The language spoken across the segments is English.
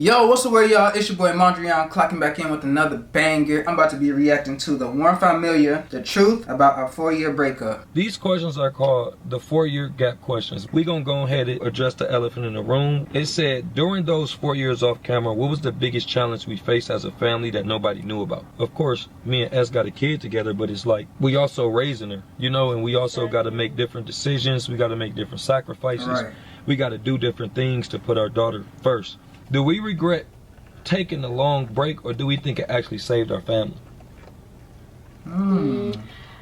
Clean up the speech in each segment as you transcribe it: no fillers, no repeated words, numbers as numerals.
Yo, what's the word, y'all? It's your boy Mondrian clocking back in with another banger. I'm about to be reacting to the One Familiar, the truth about our 4-year breakup. These questions are called the 4-year gap questions. We're going to go ahead and address the elephant in the room. It said, during those 4 years off camera, what was the biggest challenge we faced as a family that nobody knew about? Of course, me and S got a kid together, but it's like, we also raising her, you know, and we also got to make different decisions. We got to make different sacrifices. Right. We got to do different things to put our daughter first. Do we regret taking a long break, or do we think it actually saved our family?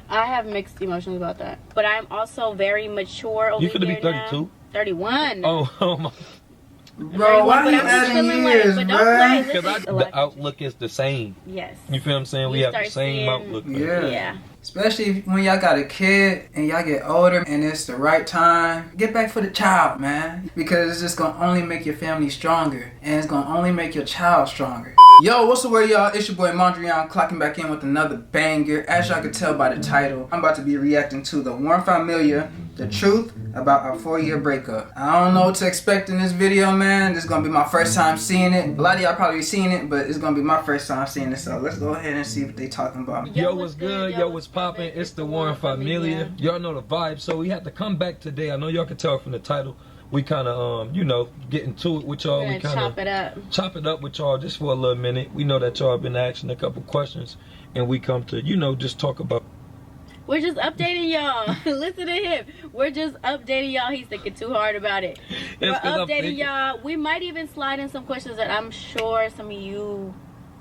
I have mixed emotions about that, but I'm also very mature over here. You could be 32. Now. 31. Oh my. Bro, why are you adding years, bro? Because the outlook is the same. Yes. You feel what I'm saying? We have the same outlook. Yeah. Especially when y'all got a kid and y'all get older and it's the right time. Get back for the child, man. Because it's just going to only make your family stronger. And it's going to only make your child stronger. Yo, what's the word, y'all? It's your boy Mondrian clocking back in with another banger. As y'all can tell by the title, I'm about to be reacting to the One Familiar, the truth about our 4-year breakup. I don't know what to expect in this video, man. This is going to be my first time seeing it. A lot of y'all probably seen it, but it's going to be my first time seeing it. So let's go ahead and see what they talking about. Yo, what's good? Yo, what's poppin'? It's the One Familiar. Y'all know the vibe. So we had to come back today. I know y'all can tell from the title. We kind of, you know, get into it with y'all. We kind of chop it up with y'all just for a little minute. We know that y'all have been asking a couple questions, and we come to, you know, just talk about. We're just updating y'all. Listen to him. We're just updating y'all. He's thinking too hard about it. We're updating y'all. We might even slide in some questions that I'm sure some of you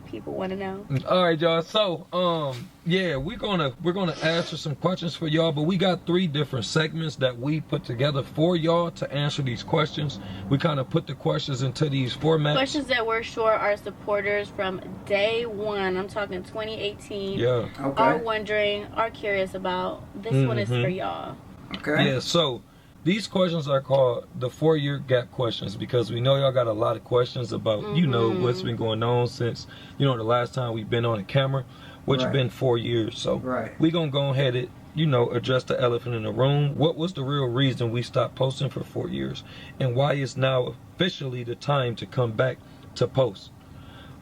people want to know. All right, y'all. So, yeah, we're gonna answer some questions for y'all, but we got 3 different segments that we put together for y'all to answer these questions. We kind of put the questions into these formats. Questions that we're sure our supporters from day one, I'm talking 2018, yeah, are wondering, are curious about. This one is for y'all. Okay. Yeah, so these questions are called the 4-year gap questions because we know y'all got a lot of questions about, you know, what's been going on since, you know, the last time we've been on a camera, which has been 4 years. So we're going to go ahead and, you know, address the elephant in the room. What was the real reason we stopped posting for 4 years? And why is now officially the time to come back to post?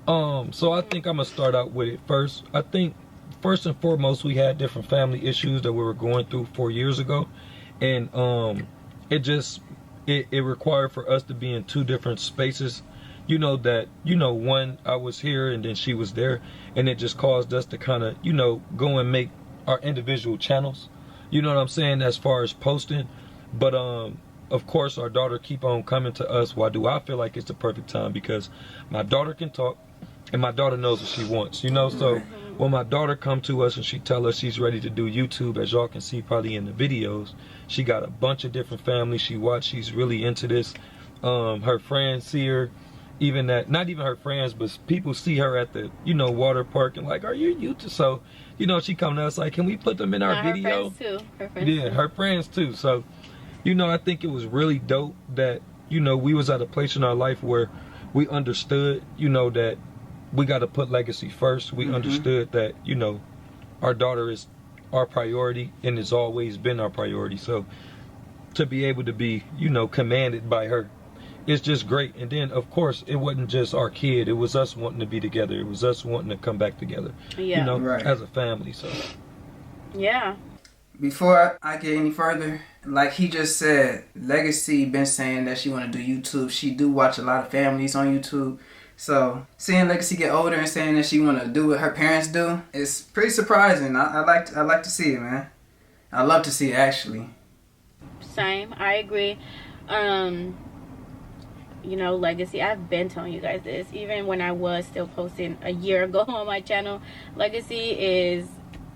So I think I'm going to start out with it first. I think first and foremost, we had different family issues that we were going through 4 years ago. And it required for us to be in 2 different spaces. You know that, you know, one, I was here and then she was there, and it just caused us to kind of, you know, go and make our individual channels, you know what I'm saying, as far as posting. But of course our daughter keep on coming to us. Why do I feel like it's the perfect time? Because my daughter can talk and my daughter knows what she wants, you know. So when my daughter come to us and she tell us she's ready to do YouTube, as y'all can see probably in the videos, she got a bunch of different families she watch. She's really into this. Her friends see her, even that, not even her friends, but people see her at the, you know, water park and like, are you YouTube? So, you know, she come to us like, can we put them in our video? Her friends too. Her friends too. Her friends too. So, you know, I think it was really dope that, you know, we was at a place in our life where we understood, you know, that we got to put legacy first. We understood that, you know, our daughter is our priority and has always been our priority. So to be able to be, you know, commanded by her, it's just great. And then of course it wasn't just our kid, it was us wanting to be together. It was us wanting to come back together, you know, as a family. So yeah. Before I get any further, like he just said, Legacy been saying that she want to do YouTube. She do watch a lot of families on YouTube. So seeing Legacy get older and saying that she want to do what her parents do, it's pretty surprising. I like to see it, man. I love to see it, actually. Same, I agree. You know, Legacy, I've been telling you guys this, even when I was still posting a year ago on my channel. Legacy is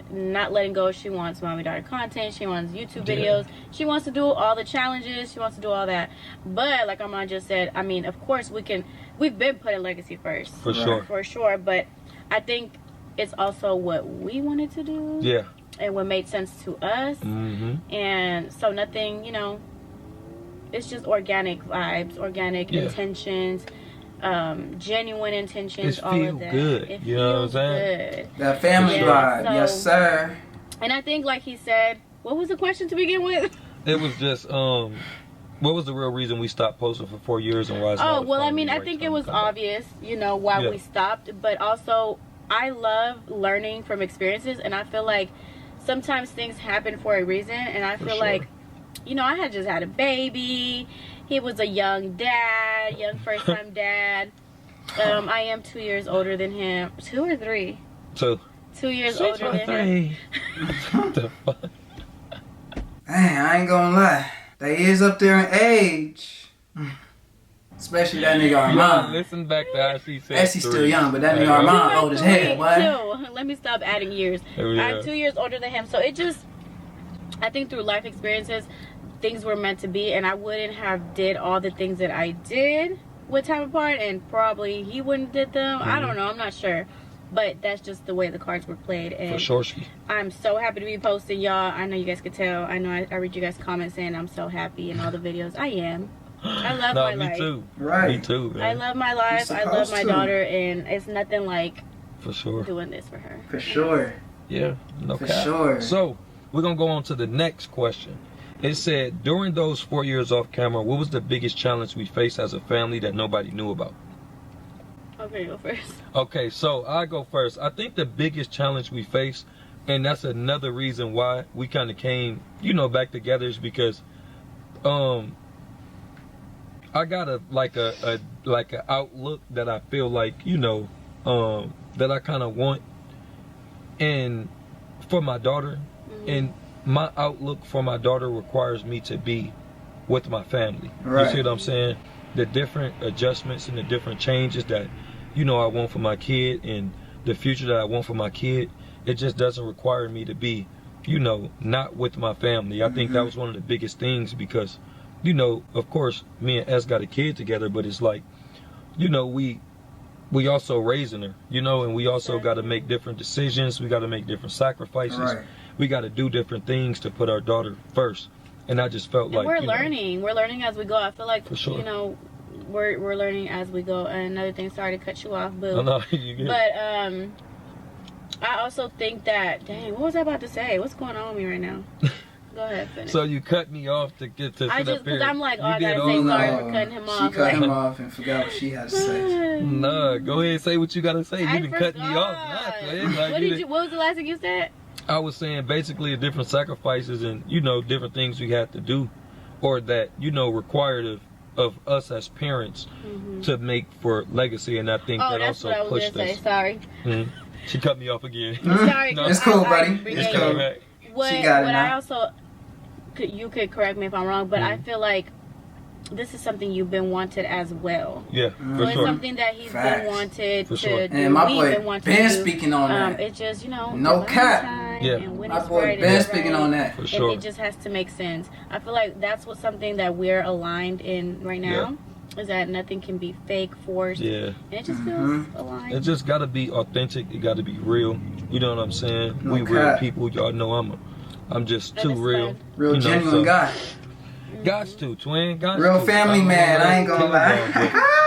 not letting go. She wants mommy daughter content. She wants YouTube videos. She wants to do all the challenges. She wants to do all that. But like Armon just said, I mean, of course we've been putting Legacy first. For sure. But I think it's also what we wanted to do. Yeah. And what made sense to us. And so nothing, you know, it's just organic vibes, organic intentions, genuine intentions, all of that. Good. You know what I'm saying? Good. That family vibe, so, yes sir. And I think, like he said, what was the question to begin with? It was just What was the real reason we stopped posting for 4 years and why? Oh well, I mean, I think it was obvious, you know, why we stopped. But also, I love learning from experiences, and I feel like sometimes things happen for a reason. And I feel like, you know, I had just had a baby. He was a young dad, young first time dad. I am 2 years older than him. 2 or 3? 2. 2 years older than him. What the fuck? Dang, I ain't gonna lie. They is up there in age. Especially that nigga Armon. Listen back to how she said Essie's still young, but that nigga Armon old as hell, boy. Let me stop adding years. I'm 2 years older than him, so it just, I think through life experiences, things were meant to be, and I wouldn't have did all the things that I did with time apart, and probably he wouldn't did them. I don't know, I'm not sure. But that's just the way the cards were played. And for sure. I'm so happy to be posting, y'all. I know you guys could tell. I know I read you guys' comments saying I'm so happy in all the videos. I am. I love my life. Me too. Right. Me too, man. I love my life. I love my daughter. And it's nothing like for sure doing this for her. For sure. Yeah, no for cap. Sure. So, we're going to go on to the next question. It said, during those 4 years off camera, what was the biggest challenge we faced as a family that nobody knew about? Okay, go first. Okay, so I go first. I think the biggest challenge we faced, and that's another reason why we kind of came, you know, back together, is because I got a outlook that I feel like, you know, that I kind of want and for my daughter, and my outlook for my daughter requires me to be with my family. Right. You see what I'm saying? The different adjustments and the different changes that, you know, I want for my kid and the future that I want for my kid, it just doesn't require me to be, you know, not with my family. I think that was one of the biggest things because, you know, of course, me and S got a kid together, but it's like, you know, we also raising her, you know, and we also got to make different decisions. We got to make different sacrifices. Right. We got to do different things to put our daughter first. And I just felt like we're learning. We're learning as we go. I feel like, for sure, you know, we're learning as we go. And another thing, sorry to cut you off, boo. No, you get but I also think that, dang, what was I about to say? What's going on with me right now? Go ahead, finish. So you cut me off to get to I just, because I'm like, oh, I gotta say sorry for cutting him off. She cut him off and forgot what she had to say. Nah, go ahead and say what you gotta say. You done cut me off. What was the last thing you said? I was saying basically the different sacrifices and, you know, different things we had to do or that, you know, required of us as parents to make for legacy. And I think that also pushed us. Say. Sorry. She cut me off again. Sorry. No. It's cool, buddy. It's cool. She got it now. I also, you could correct me if I'm wrong, but I feel like this is something you've been wanted as well. Yeah, for It's something that he's been wanted to do. And my boy Ben speaking on that. It's just, you know, no cap. Yeah, my boy Ben speaking on that. For sure. And it just has to make sense. I feel like that's something that we're aligned in right now. Is that nothing can be fake, forced. Yeah. And it just feels aligned. It just gotta be authentic. It gotta be real. You know what I'm saying? No we real people. Y'all know I'm just too real. Real, you know, genuine guy. Gots to, twin. Real family man. I ain't gonna lie.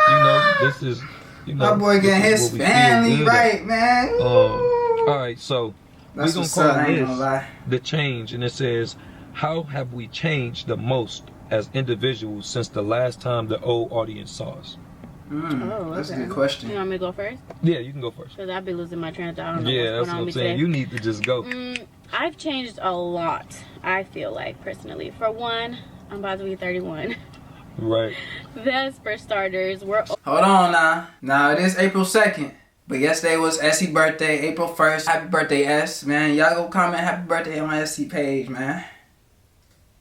You know, this is, you know, my boy getting his family right, man. All right, so we're gonna call this the change, and it says, how have we changed the most as individuals since the last time the old audience saw us? That's a good question. You want me to go first? Yeah, you can go first. Because I'd be losing my train of thought. I don't know that's what I'm saying. You need to just go. I've changed a lot, I feel like, personally. For one, I'm about to be 31. Right. That's for starters. Hold on now. Now, it is April 2nd. But yesterday was Essie's birthday, April 1st. Happy birthday, S. Man, y'all go comment happy birthday on my Essie page, man.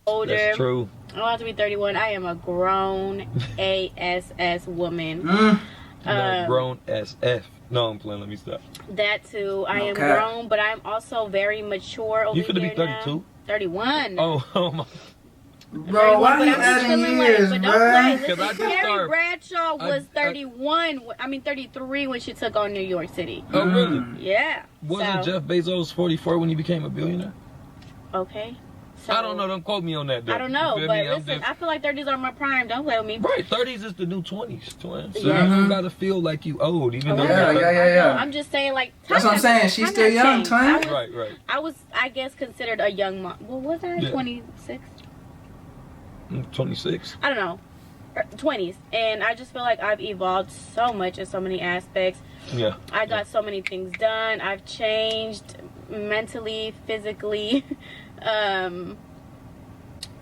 Older. That's true. I'm about to be 31. I am a grown ASS woman. Grown SF. No, I'm playing. Let me stop. That too. I am grown, but I'm also very mature over here. You could be 32. Now. 31. Oh my. Bro, why are you adding years, like, bro? Listen, Carrie Bradshaw was 33 when she took on New York City. Oh, really? Yeah. Wasn't Jeff Bezos 44 when he became a billionaire? Okay. So, I don't know. Don't quote me on that, though. I don't know, but listen, I feel like 30s are my prime. Don't play with me. Right, 30s is the new 20s, twin. So you don't gotta feel like you old, even though yeah. I'm just saying, like, that's what I'm saying. She's still young, twin. Right. I was, I guess, considered a young mom. Well, was I 26? 26. I don't know, 20s, and I just feel like I've evolved so much in so many aspects. Yeah. I got so many things done. I've changed mentally, physically,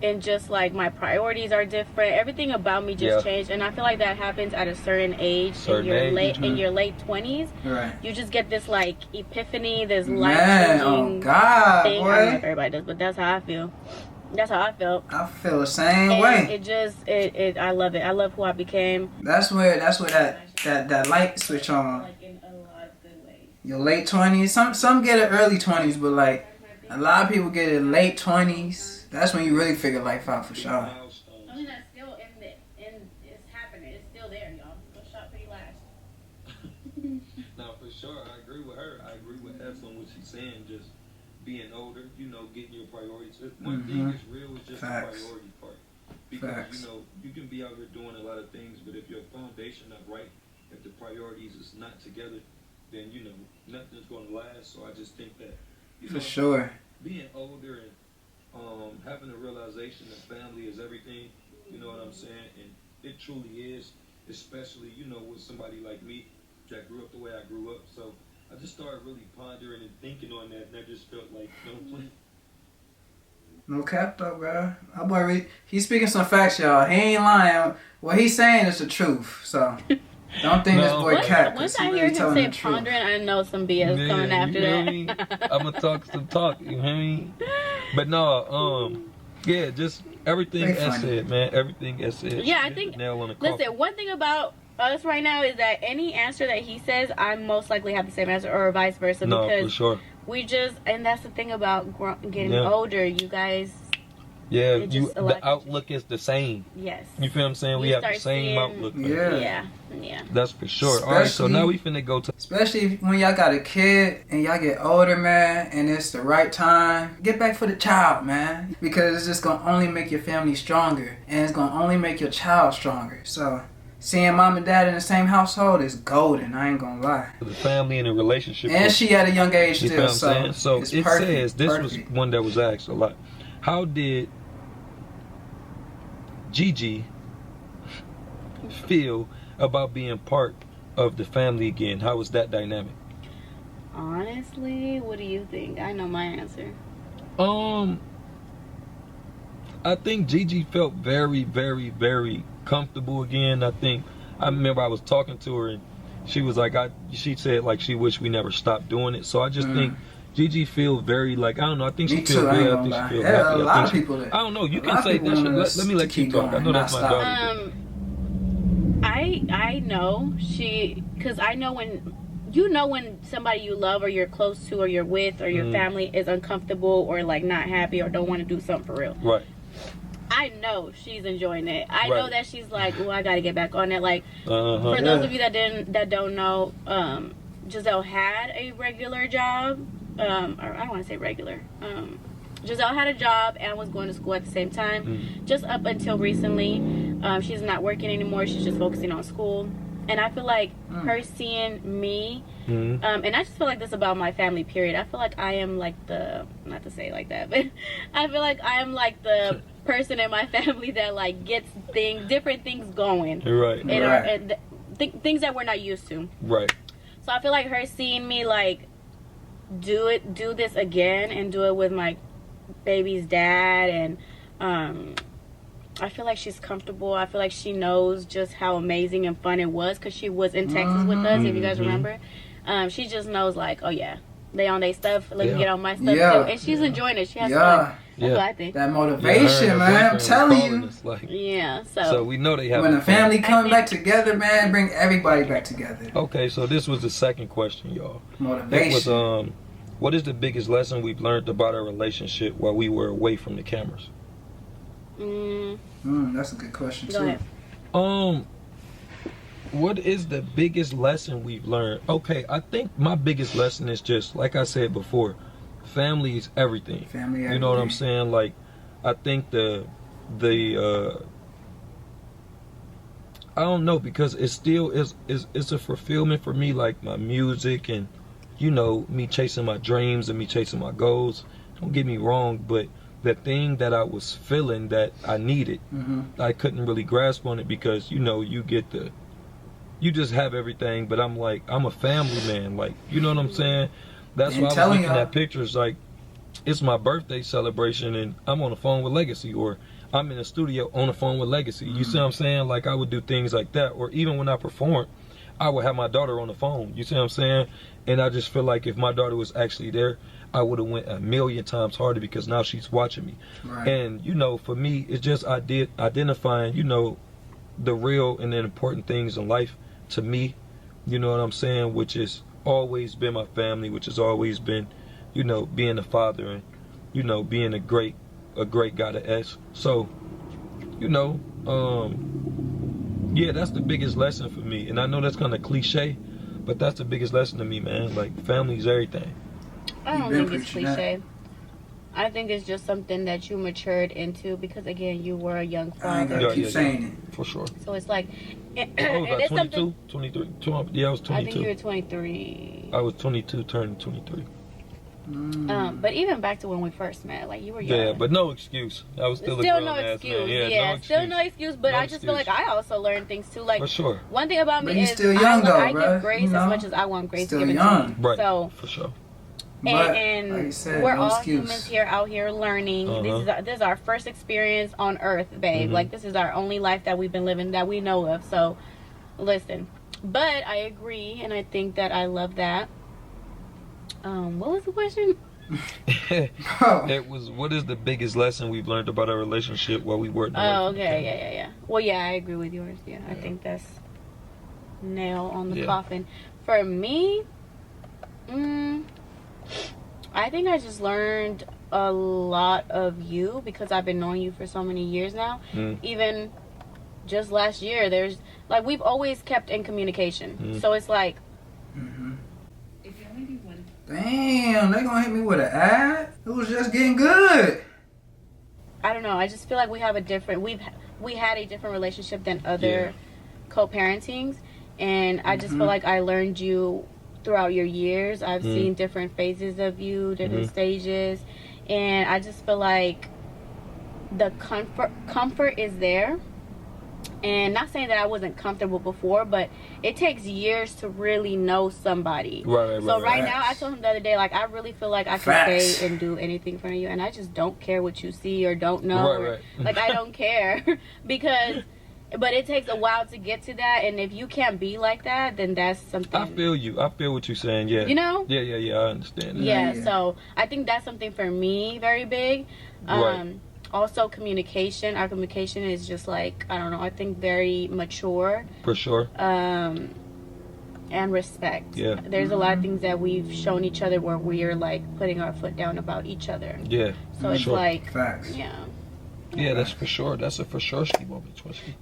and just like my priorities are different. Everything about me just changed, and I feel like that happens at a certain age. In your late 20s. Right. You just get this like epiphany, this Man, life-changing oh God, thing. boy. I don't know if everybody does, but that's how I feel. That's how I felt. I feel the same And way. it just, I love it. I love who I became. That's where that light switch on. Like in a lot of good ways. Your late 20s. Some get it early 20s, but like a lot of people get it late 20s. That's when you really figure life out for sure. I mean, that's still it's happening. It's still there, y'all. Go shop pretty last. Now, for sure, I agree with her. I agree with F on what she's saying. Just being older, you know, getting your priorities. One thing is real is just Facts. the priority part. Because, Facts. you know, you can be out here doing a lot of things, but if your foundation not right, if the priorities is not together, then, you know, nothing's going to last. So I just think that, you know, For sure. being older and having a realization that family is everything, you know what I'm saying? And it truly is, especially, you know, with somebody like me that grew up the way I grew up. So I just started really pondering and thinking on that, and I just felt like, No cap though, bro. My boy, he's speaking some facts, y'all. He ain't lying. What he's saying is the truth. So don't think this boy cap. Once I hear him say pondering, I know some BS coming after that. I'm gonna talk some talk, you hear me? But no, yeah, just everything as said, man. Everything as said. Yeah, I think. Listen, one thing about us right now is that any answer that he says, I most likely have the same answer, or vice versa. No, because for sure. We just, and that's the thing about getting older, you guys. Yeah, the outlook is the same. Yes. You feel what I'm saying? We have the same outlook. Yeah. That's for sure. All right, so now we finna go to... Especially when y'all got a kid and y'all get older, man, and it's the right time, get back for the child, man. Because it's just gonna only make your family stronger, and it's gonna only make your child stronger. So seeing mom and dad in the same household is golden, I ain't gonna lie. The family and the relationship. And she at a young age still, you know what I'm saying? So it perfect, says, this was one that was asked a lot. How did Gigi feel about being part of the family again? How was that dynamic? Honestly, what do you think? I know my answer. I think Gigi felt very, very, very comfortable again. I remember I was talking to her and she was like, she said like she wished we never stopped doing it. So I just think Gigi feel very like, I don't know, I think she feel good. I think she feel happy. A lot of people that, I don't know, you can say that. Let me let you talk. I know that's my daughter. I know because I know when somebody you love or you're close to or you're with or your family is uncomfortable or like not happy or don't want to do something for real. Right. I know she's enjoying it. I know that she's like, oh, I gotta get back on it. Like for those of you that don't know, Jazelle had a regular job. Or I don't want to say regular. Giselle had a job and was going to school at the same time. Just up until recently, she's not working anymore. She's just focusing on school. And I feel like her seeing me, and I just feel like this about my family, period. I feel like I am like not to say it like that, but I feel like I am like the person in my family that like gets different things going. Right. And things that we're not used to. Right. So I feel like her seeing me like do this again and do it with my baby's dad, and I feel like she's comfortable. I feel like she knows just how amazing and fun it was because she was in Texas with us, if you guys remember. She just knows like, oh yeah, they on their stuff, let me get on my stuff too, and she's enjoying it. She has fun. That's what I think. That motivation, man, I'm telling you. Like, so we know they have. When the family come back together, man, bring everybody back together. Okay, so this was the second question, y'all. Motivation. It was what is the biggest lesson we've learned about our relationship while we were away from the cameras? That's a good question too. Go ahead. What is the biggest lesson we've learned? Okay, I think my biggest lesson is just like I said before, family is everything. Family everything. You know what I'm saying? Like, I think the I don't know, because it still is a fulfillment for me, like my music and, you know, me chasing my dreams and me chasing my goals. Don't get me wrong, but the thing that I was feeling that I needed, I couldn't really grasp on it because, you know, you just have everything, but I'm like, I'm a family man, like, you know what I'm saying? That's why I was looking at pictures, like, it's my birthday celebration and I'm on the phone with Legacy, or I'm in the studio on the phone with Legacy. You see what I'm saying? Like, I would do things like that, or even when I perform, I would have my daughter on the phone. You see what I'm saying? And I just feel like if my daughter was actually there, I would have went a million times harder because now she's watching me. Right. And, you know, for me, it's just identifying, you know, the real and the important things in life to me, you know what I'm saying, which has always been my family, which has always been, you know, being a father and, you know, being a great guy to S. So, you know, yeah, that's the biggest lesson for me. And I know that's kind of cliche, but that's the biggest lesson to me, man. Like, family is everything. I don't think it's cliche. I think it's just something that you matured into because, again, you were a young father. I keep saying it. For sure. So it's like... I was 22, 23. Yeah, I was 22. I think you were 23. I was 22, turning 23. But even back to when we first met, like, you were young. Yeah, but no excuse. I was still a grown-ass man. Yeah, still no excuse. But I just feel like I also learned things, too. Like, for sure. One thing about me is still young, I give grace as much as I want grace given to me. Right, so, for sure. And like you said, we're no all excuse. humans here, out here learning. This is our first experience on Earth, babe. Like, this is our only life that we've been living that we know of. So, listen. But I agree, and I think that I love that. What was the question? It was, what is the biggest lesson we've learned about our relationship while we weren't? Oh, okay, yeah. Well, yeah, I agree with yours. Yeah, I think that's nail on the coffin. For me, I think I just learned a lot of you because I've been knowing you for so many years now. Even just last year, there's like we've always kept in communication. So it's like, damn, they gonna hit me with an ad? It was just getting good. I don't know. I just feel like we have a different. We had a different relationship than other co-parentings, and I just feel like I learned you throughout your years. I've seen different phases of you, different stages, and I just feel like the comfort is there. And not saying that I wasn't comfortable before, but it takes years to really know somebody. Right. So right now, I told him the other day, like, I really feel like I can stay and do anything in front of you, and I just don't care what you see or don't know. Right. Like, I don't care because. But it takes a while to get to that, and if you can't be like that, then that's something. I feel you. I feel what you're saying. Yeah. You know? Yeah. I understand that. Yeah. So I think that's something for me very big. Right. Also, communication. Our communication is just like, I don't know, I think very mature. For sure. And respect. Yeah. There's a lot of things that we've shown each other where we're like putting our foot down about each other. Yeah. So it's like, facts. Yeah. Yeah, that's for sure. That's a for sure ski moment, Twisty.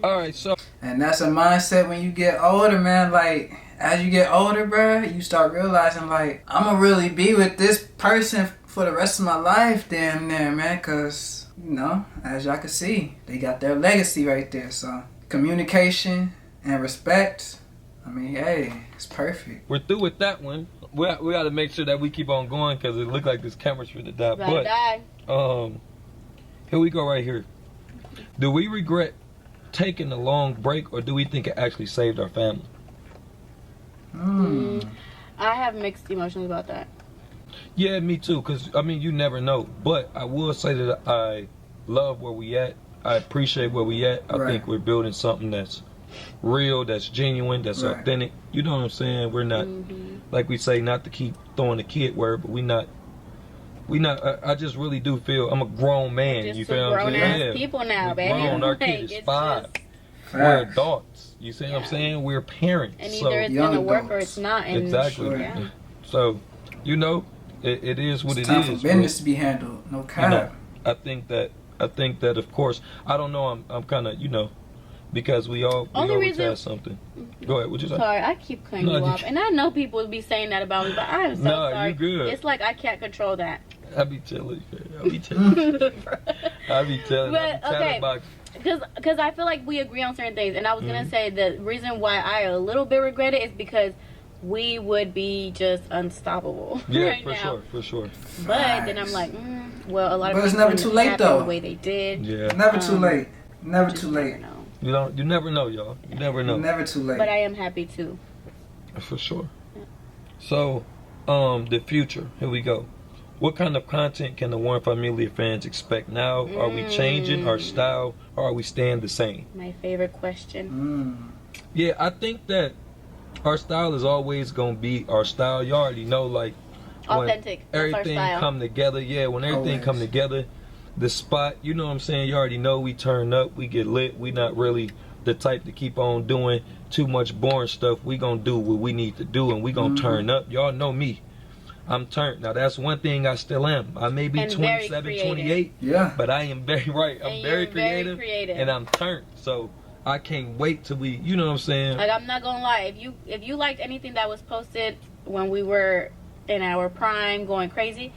All right, so. And that's a mindset when you get older, man. Like, as you get older, bro, you start realizing, like, I'm gonna really be with this person for the rest of my life, damn near, man. Because, you know, as y'all can see, they got their legacy right there. So, communication and respect, I mean, hey, it's perfect. We're through with that one. We got to make sure that we keep on going because it looked like this camera's for to die. But, here we go right here. Do we regret taking a long break, or do we think it actually saved our family? I have mixed emotions about that. Yeah, me too, because, I mean, you never know. But I will say that I love where we at. I appreciate where we at. I think we're building something that's real, that's genuine, that's authentic. You know what I'm saying? We're not, like we say, not to keep throwing the kid word, but we not, I just really do feel I'm a grown man. Just you feel what I'm saying? Grown-ass people now, we're baby. Grown. Our kid is 5. We're adults. You see what I'm saying? We're parents. And either it's going to work or it's not. And exactly. So, you know, it is what it's it is. It's time for business to be handled. No cap. You know, I think that of course, I don't know, I'm kind of, you know, because we always have something. Go ahead, what you say? Sorry, I keep cutting you off. And I know people would be saying that about me, but I am so sorry. You good. It's like I can't control that. I be telling. But, okay. Because I feel like we agree on certain things. And I was going to say the reason why I a little bit regret it is because we would be just unstoppable right now. For sure. But then I'm like, well, a lot of but people it's never too late though. the way they did. Yeah. Never too late. Never too late. You never know, y'all. You never know. Never too late. But I am happy too. For sure. Yeah. So, the future. Here we go. What kind of content can the Warren Family fans expect now? Are we changing our style, or are we staying the same? My favorite question. Yeah, I think that our style is always gonna be our style. You already know, like authentic. When everything come together. Yeah, when everything come together, the spot. You know what I'm saying? You already know we turn up, we get lit. We not really the type to keep on doing too much boring stuff. We gonna do what we need to do, and we gonna turn up. Y'all know me. I'm turned. Now that's one thing I still am. I may be 27, 28, but I am very I'm very creative, and I'm turned. So I can't wait till we, you know what I'm saying? Like, I'm not gonna lie, if you liked anything that was posted when we were in our prime going crazy,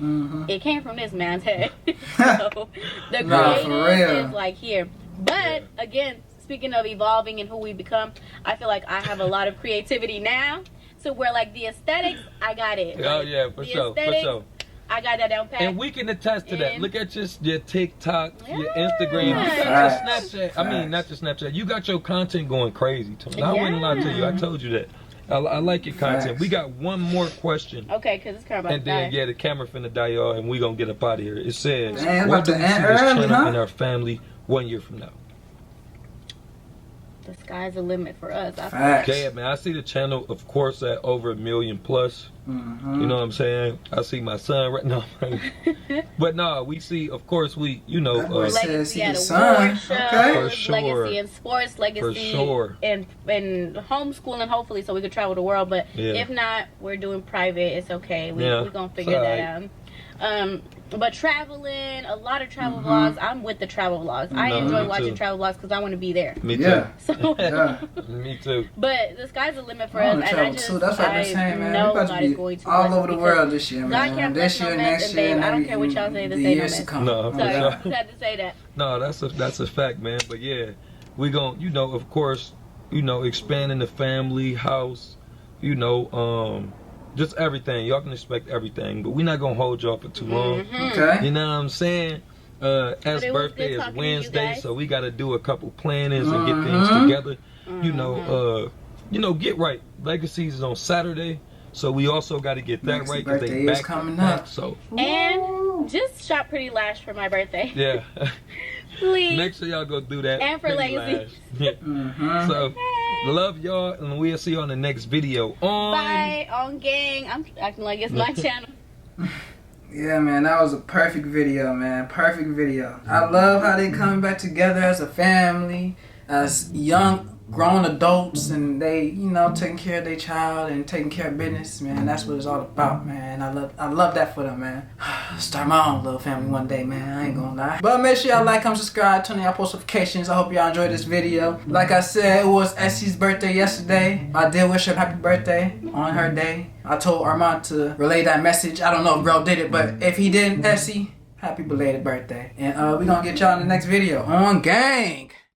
it came from this man's head. So the creative is like here. But again, speaking of evolving and who we become, I feel like I have a lot of creativity now. So where like the aesthetics, I got it. Oh like, yeah, for sure. I got that down pat. And we can attest to that. Look at your TikTok, your Instagram, you got your Snapchat. I mean, not your Snapchat. You got your content going crazy, Tony. I wouldn't lie to you. I told you that. I like your content. We got one more question. Okay, because it's kind of about and then, the camera finna die, y'all, and we gonna get up out of here. It says, what do we see this channel in our family 1 year from now? The sky's the limit for us. Okay, man. I see the channel, of course, at over 1 million plus. You know what I'm saying? I see my son right now. But no, we see, of course, legacy at son. For sure. Legacy in sports, legacy in homeschooling, hopefully, so we could travel the world. But if not, we're doing private. It's okay. We're gonna figure that out. But traveling, a lot of travel vlogs. I'm with the travel vlogs. I enjoy watching travel vlogs because I want to be there. Me too. So, me too. But the sky's the limit for us, and that's what I'm saying, man. know God is going to all over the world this year, man. God can't bless no mess, and babe, I don't care what y'all say. This ain't no mess. No, sorry, I had to say that. No, that's a fact, man. But yeah, we gon', of course, expanding the family house, just everything. Y'all can expect everything, but we're not gonna hold y'all for too long. Okay. You know what I'm saying? As birthday is Wednesday, so we gotta do a couple plannings and get things together. Get right. Legacies is on Saturday, so we also got to get that right because they back coming up. So and just shop Pretty Lash for my birthday. Yeah. Please. Make sure y'all go do that. And for Legacy. So. Love y'all, and we'll see you on the next video. Bye, on gang. I'm acting like it's my channel. Yeah, man, that was a perfect video, man. Perfect video. I love how they coming back together as a family, as young grown adults, and they, taking care of their child and taking care of business, man. That's what it's all about, man. I love that for them, man. Start my own little family one day, man. I ain't gonna lie. But make sure y'all like, comment, subscribe, turn on y'all post notifications. I hope y'all enjoyed this video. Like I said, it was Essie's birthday yesterday. I did wish her happy birthday on her day. I told Armon to relay that message. I don't know if bro did it, but if he didn't, Essie, happy belated birthday. And we gonna get y'all in the next video on gang.